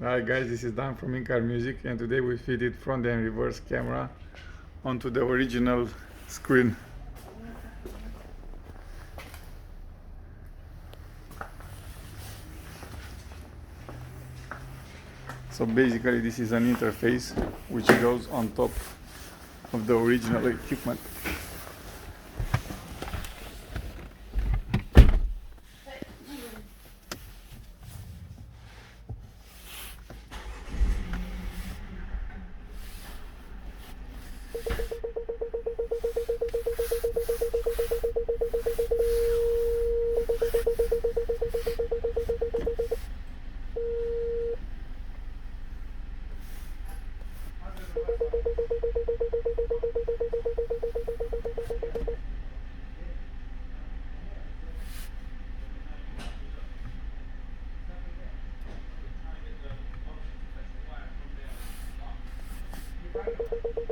Hi guys, this is Dan from In-Car Music, and today we fitted front and reverse camera onto the original screen. So basically this is an interface which goes on top of the original equipment. Right.